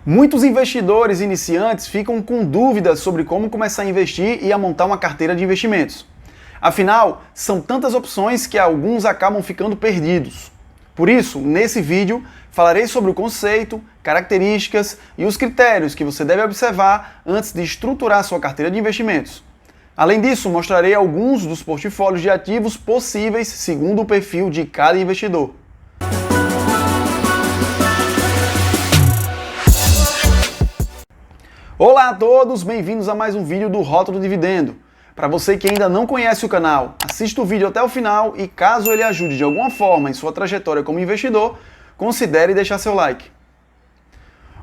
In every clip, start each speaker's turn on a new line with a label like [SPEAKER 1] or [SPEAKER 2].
[SPEAKER 1] Muitos investidores iniciantes ficam com dúvidas sobre como começar a investir e a montar uma carteira de investimentos. Afinal, são tantas opções que alguns acabam ficando perdidos. Por isso, nesse vídeo, falarei sobre o conceito, características e os critérios que você deve observar antes de estruturar sua carteira de investimentos. Além disso, mostrarei alguns dos portfólios de ativos possíveis segundo o perfil de cada investidor. Olá a todos, bem-vindos a mais um vídeo do Rótulo Dividendo. Para você que ainda não conhece o canal, assista o vídeo até o final e caso ele ajude de alguma forma em sua trajetória como investidor, considere deixar seu like.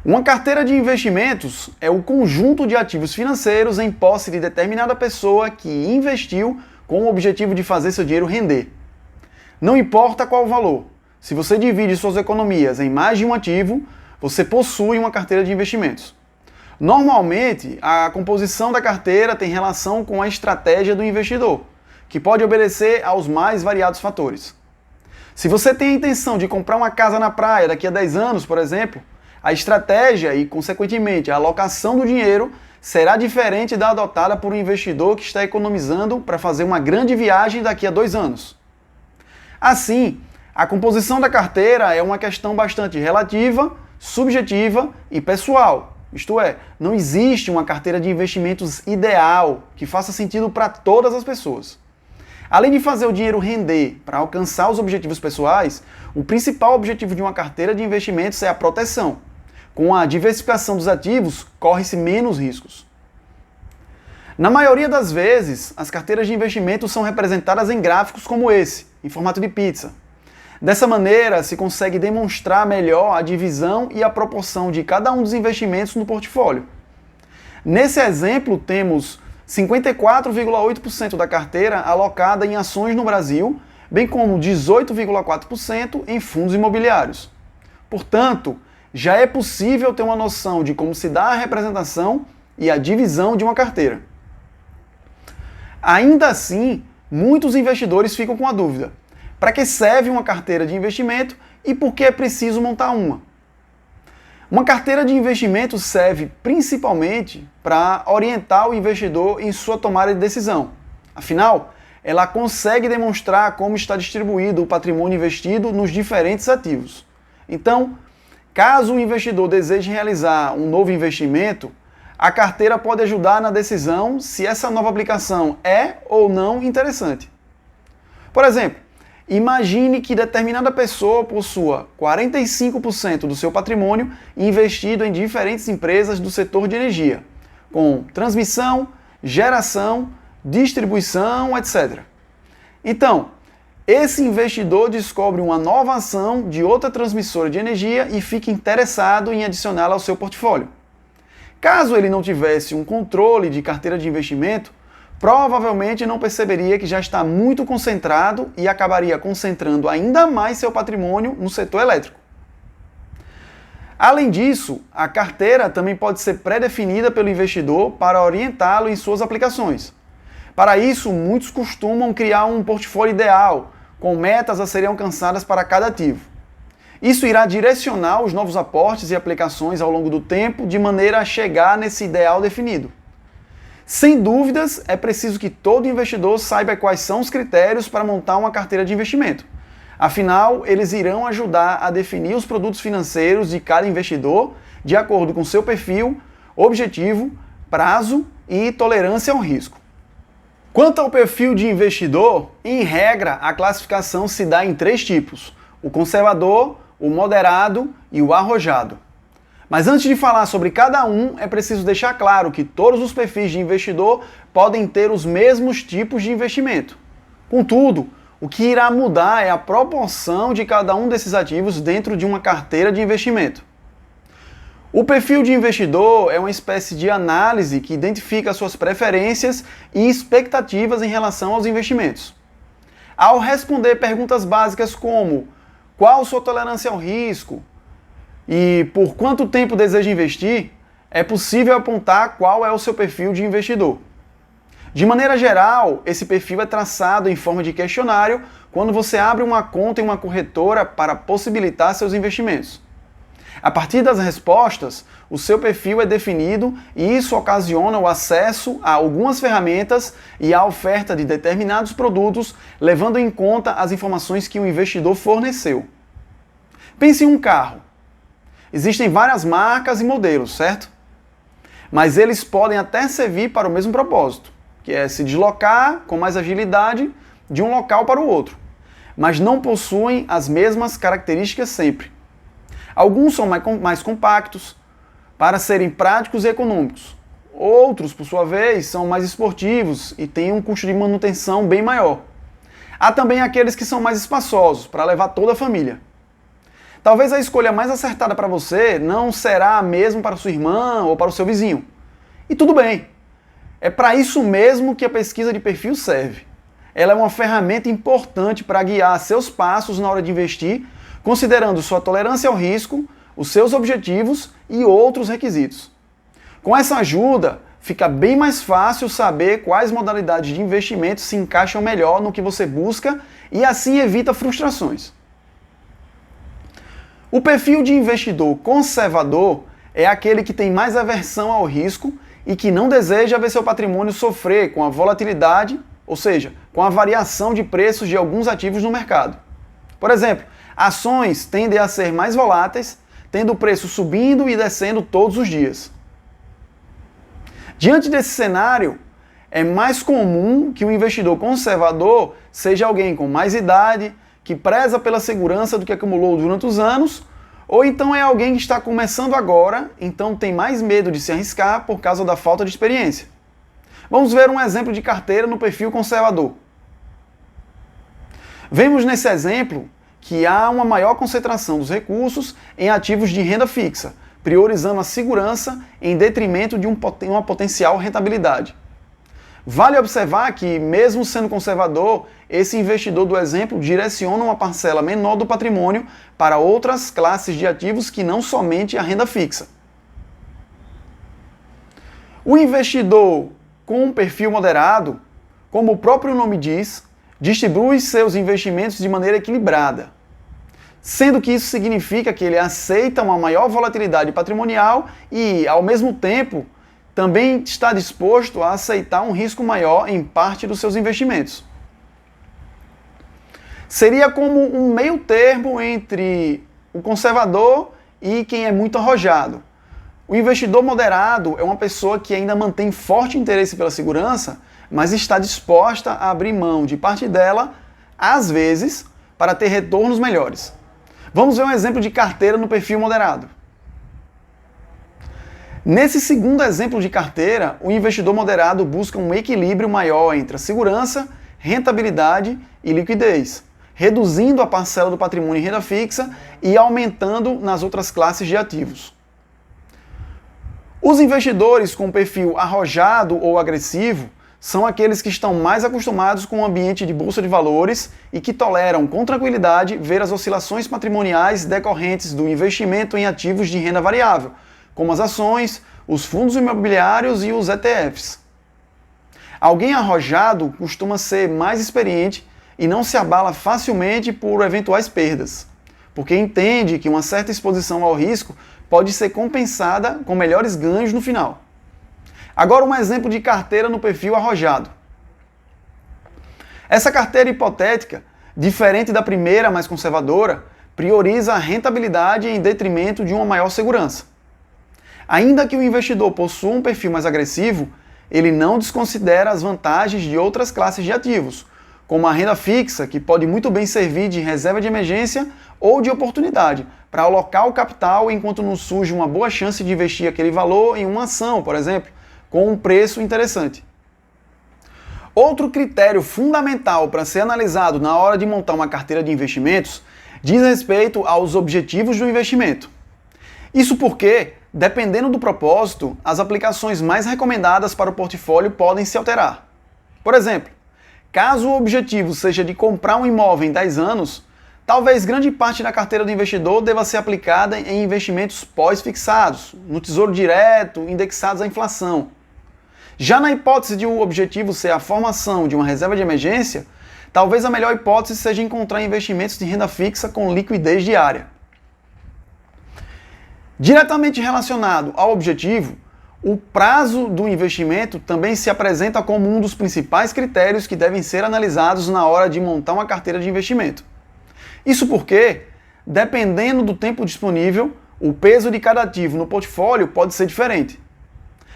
[SPEAKER 1] Uma carteira de investimentos é o conjunto de ativos financeiros em posse de determinada pessoa que investiu com o objetivo de fazer seu dinheiro render. Não importa qual o valor, se você divide suas economias em mais de um ativo, você possui uma carteira de investimentos. Normalmente, a composição da carteira tem relação com a estratégia do investidor, que pode obedecer aos mais variados fatores. Se você tem a intenção de comprar uma casa na praia daqui a 10 anos, por exemplo, a estratégia e, consequentemente, a alocação do dinheiro será diferente da adotada por um investidor que está economizando para fazer uma grande viagem daqui a 2 anos. Assim, a composição da carteira é uma questão bastante relativa, subjetiva e pessoal. Isto é, não existe uma carteira de investimentos ideal que faça sentido para todas as pessoas. Além de fazer o dinheiro render para alcançar os objetivos pessoais, o principal objetivo de uma carteira de investimentos é a proteção. Com a diversificação dos ativos, corre-se menos riscos. Na maioria das vezes, as carteiras de investimentos são representadas em gráficos como esse, em formato de pizza. Dessa maneira, se consegue demonstrar melhor a divisão e a proporção de cada um dos investimentos no portfólio. Nesse exemplo, temos 54,8% da carteira alocada em ações no Brasil, bem como 18,4% em fundos imobiliários. Portanto, já é possível ter uma noção de como se dá a representação e a divisão de uma carteira. Ainda assim, muitos investidores ficam com a dúvida: para que serve uma carteira de investimento e por que é preciso montar uma? Uma carteira de investimento serve principalmente para orientar o investidor em sua tomada de decisão. Afinal, ela consegue demonstrar como está distribuído o patrimônio investido nos diferentes ativos. Então, caso o investidor deseje realizar um novo investimento, a carteira pode ajudar na decisão se essa nova aplicação é ou não interessante. Por exemplo, imagine que determinada pessoa possua 45% do seu patrimônio investido em diferentes empresas do setor de energia, com transmissão, geração, distribuição, etc. Então, esse investidor descobre uma nova ação de outra transmissora de energia e fica interessado em adicioná-la ao seu portfólio. Caso ele não tivesse um controle de carteira de investimento, provavelmente não perceberia que já está muito concentrado e acabaria concentrando ainda mais seu patrimônio no setor elétrico. Além disso, a carteira também pode ser pré-definida pelo investidor para orientá-lo em suas aplicações. Para isso, muitos costumam criar um portfólio ideal, com metas a serem alcançadas para cada ativo. Isso irá direcionar os novos aportes e aplicações ao longo do tempo, de maneira a chegar nesse ideal definido. Sem dúvidas, é preciso que todo investidor saiba quais são os critérios para montar uma carteira de investimento. Afinal, eles irão ajudar a definir os produtos financeiros de cada investidor de acordo com seu perfil, objetivo, prazo e tolerância ao risco. Quanto ao perfil de investidor, em regra, a classificação se dá em 3 tipos: o conservador, o moderado e o arrojado. Mas antes de falar sobre cada um, é preciso deixar claro que todos os perfis de investidor podem ter os mesmos tipos de investimento. Contudo, o que irá mudar é a proporção de cada um desses ativos dentro de uma carteira de investimento. O perfil de investidor é uma espécie de análise que identifica suas preferências e expectativas em relação aos investimentos. Ao responder perguntas básicas como: qual sua tolerância ao risco? E por quanto tempo deseja investir, é possível apontar qual é o seu perfil de investidor. De maneira geral, esse perfil é traçado em forma de questionário quando você abre uma conta em uma corretora para possibilitar seus investimentos. A partir das respostas, o seu perfil é definido e isso ocasiona o acesso a algumas ferramentas e a oferta de determinados produtos, levando em conta as informações que o investidor forneceu. Pense em um carro. Existem várias marcas e modelos, certo? Mas eles podem até servir para o mesmo propósito, que é se deslocar com mais agilidade de um local para o outro, mas não possuem as mesmas características sempre. Alguns são mais compactos, para serem práticos e econômicos. Outros, por sua vez, são mais esportivos e têm um custo de manutenção bem maior. Há também aqueles que são mais espaçosos, para levar toda a família. Talvez a escolha mais acertada para você não será a mesma para sua irmã ou para o seu vizinho. E tudo bem. É para isso mesmo que a pesquisa de perfil serve. Ela é uma ferramenta importante para guiar seus passos na hora de investir, considerando sua tolerância ao risco, os seus objetivos e outros requisitos. Com essa ajuda, fica bem mais fácil saber quais modalidades de investimento se encaixam melhor no que você busca e assim evita frustrações. O perfil de investidor conservador é aquele que tem mais aversão ao risco e que não deseja ver seu patrimônio sofrer com a volatilidade, ou seja, com a variação de preços de alguns ativos no mercado. Por exemplo, ações tendem a ser mais voláteis, tendo o preço subindo e descendo todos os dias. Diante desse cenário, é mais comum que o investidor conservador seja alguém com mais idade, que preza pela segurança do que acumulou durante os anos, ou então é alguém que está começando agora, então tem mais medo de se arriscar por causa da falta de experiência. Vamos ver um exemplo de carteira no perfil conservador. Vemos nesse exemplo que há uma maior concentração dos recursos em ativos de renda fixa, priorizando a segurança em detrimento de uma potencial rentabilidade. Vale observar que, mesmo sendo conservador, esse investidor do exemplo direciona uma parcela menor do patrimônio para outras classes de ativos que não somente a renda fixa. O investidor com um perfil moderado, como o próprio nome diz, distribui seus investimentos de maneira equilibrada, sendo que isso significa que ele aceita uma maior volatilidade patrimonial e, ao mesmo tempo, também está disposto a aceitar um risco maior em parte dos seus investimentos. Seria como um meio termo entre o conservador e quem é muito arrojado. O investidor moderado é uma pessoa que ainda mantém forte interesse pela segurança, mas está disposta a abrir mão de parte dela, às vezes, para ter retornos melhores. Vamos ver um exemplo de carteira no perfil moderado. Nesse segundo exemplo de carteira, o investidor moderado busca um equilíbrio maior entre a segurança, rentabilidade e liquidez, reduzindo a parcela do patrimônio em renda fixa e aumentando nas outras classes de ativos. Os investidores com perfil arrojado ou agressivo são aqueles que estão mais acostumados com o ambiente de bolsa de valores e que toleram com tranquilidade ver as oscilações patrimoniais decorrentes do investimento em ativos de renda variável, como as ações, os fundos imobiliários e os ETFs. Alguém arrojado costuma ser mais experiente e não se abala facilmente por eventuais perdas, porque entende que uma certa exposição ao risco pode ser compensada com melhores ganhos no final. Agora um exemplo de carteira no perfil arrojado. Essa carteira hipotética, diferente da primeira mais conservadora, prioriza a rentabilidade em detrimento de uma maior segurança. Ainda que o investidor possua um perfil mais agressivo, ele não desconsidera as vantagens de outras classes de ativos, como a renda fixa, que pode muito bem servir de reserva de emergência ou de oportunidade, para alocar o capital enquanto não surge uma boa chance de investir aquele valor em uma ação, por exemplo, com um preço interessante. Outro critério fundamental para ser analisado na hora de montar uma carteira de investimentos diz respeito aos objetivos do investimento. Isso porque, dependendo do propósito, as aplicações mais recomendadas para o portfólio podem se alterar. Por exemplo, caso o objetivo seja de comprar um imóvel em 10 anos, talvez grande parte da carteira do investidor deva ser aplicada em investimentos pós-fixados, no tesouro direto, indexados à inflação. Já na hipótese de o objetivo ser a formação de uma reserva de emergência, talvez a melhor hipótese seja encontrar investimentos de renda fixa com liquidez diária. Diretamente relacionado ao objetivo, o prazo do investimento também se apresenta como um dos principais critérios que devem ser analisados na hora de montar uma carteira de investimento. Isso porque, dependendo do tempo disponível, o peso de cada ativo no portfólio pode ser diferente.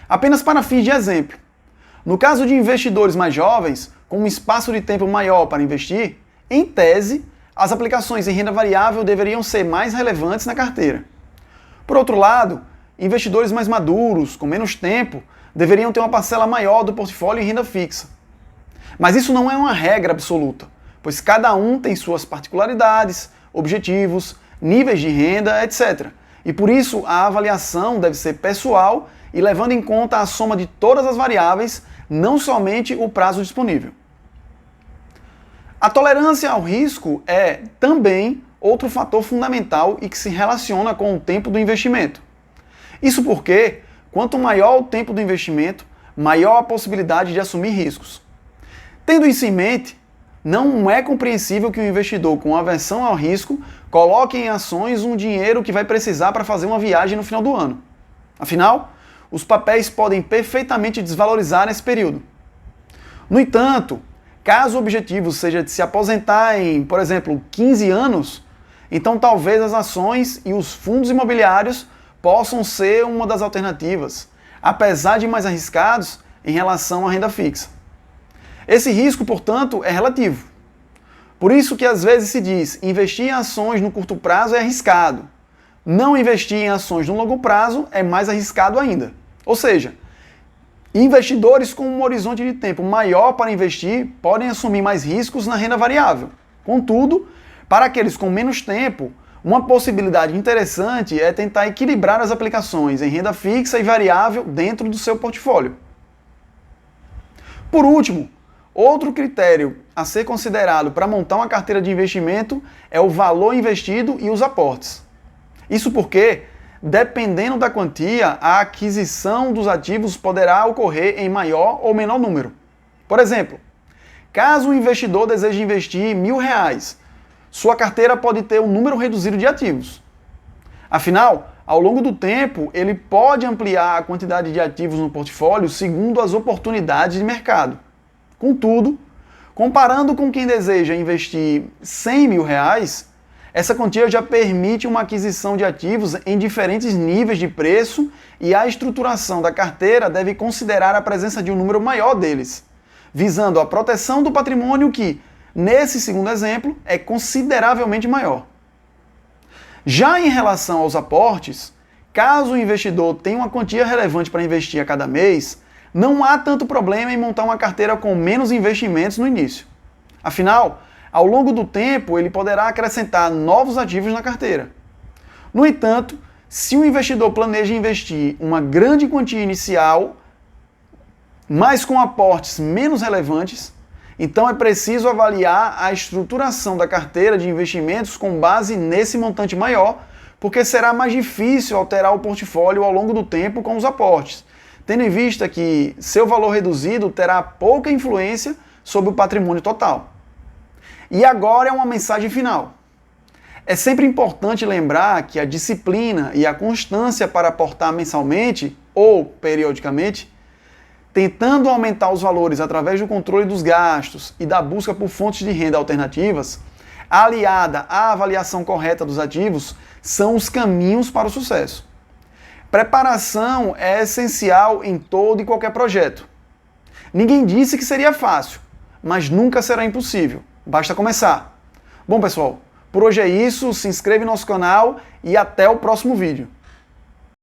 [SPEAKER 1] Apenas para fins de exemplo, no caso de investidores mais jovens, com um espaço de tempo maior para investir, em tese, as aplicações em renda variável deveriam ser mais relevantes na carteira. Por outro lado, investidores mais maduros, com menos tempo, deveriam ter uma parcela maior do portfólio em renda fixa. Mas isso não é uma regra absoluta, pois cada um tem suas particularidades, objetivos, níveis de renda, etc. E por isso a avaliação deve ser pessoal e levando em conta a soma de todas as variáveis, não somente o prazo disponível. A tolerância ao risco é também outro fator fundamental e que se relaciona com o tempo do investimento. Isso porque, quanto maior o tempo do investimento, maior a possibilidade de assumir riscos. Tendo isso em mente, não é compreensível que o investidor com aversão ao risco coloque em ações um dinheiro que vai precisar para fazer uma viagem no final do ano. Afinal, os papéis podem perfeitamente desvalorizar nesse período. No entanto, caso o objetivo seja de se aposentar em, por exemplo, 15 anos, então talvez as ações e os fundos imobiliários possam ser uma das alternativas, apesar de mais arriscados em relação à renda fixa. Esse risco, portanto, é relativo. Por isso que às vezes se diz, investir em ações no curto prazo é arriscado. Não investir em ações no longo prazo é mais arriscado ainda. Ou seja, investidores com um horizonte de tempo maior para investir podem assumir mais riscos na renda variável. Contudo, para aqueles com menos tempo, uma possibilidade interessante é tentar equilibrar as aplicações em renda fixa e variável dentro do seu portfólio. Por último, outro critério a ser considerado para montar uma carteira de investimento é o valor investido e os aportes. Isso porque, dependendo da quantia, a aquisição dos ativos poderá ocorrer em maior ou menor número. Por exemplo, caso o investidor deseje investir R$1.000, sua carteira pode ter um número reduzido de ativos. Afinal, ao longo do tempo, ele pode ampliar a quantidade de ativos no portfólio segundo as oportunidades de mercado. Contudo, comparando com quem deseja investir R$100.000, essa quantia já permite uma aquisição de ativos em diferentes níveis de preço e a estruturação da carteira deve considerar a presença de um número maior deles, visando a proteção do patrimônio que, nesse segundo exemplo, é consideravelmente maior. Já em relação aos aportes, caso o investidor tenha uma quantia relevante para investir a cada mês, não há tanto problema em montar uma carteira com menos investimentos no início. Afinal, ao longo do tempo, ele poderá acrescentar novos ativos na carteira. No entanto, se o investidor planeja investir uma grande quantia inicial, mas com aportes menos relevantes, então é preciso avaliar a estruturação da carteira de investimentos com base nesse montante maior, porque será mais difícil alterar o portfólio ao longo do tempo com os aportes, tendo em vista que seu valor reduzido terá pouca influência sobre o patrimônio total. E agora é uma mensagem final. É sempre importante lembrar que a disciplina e a constância para aportar mensalmente ou periodicamente, tentando aumentar os valores através do controle dos gastos e da busca por fontes de renda alternativas, aliada à avaliação correta dos ativos, são os caminhos para o sucesso. Preparação é essencial em todo e qualquer projeto. Ninguém disse que seria fácil, mas nunca será impossível. Basta começar. Bom, pessoal, por hoje é isso. Se inscreve no nosso canal e até o próximo vídeo.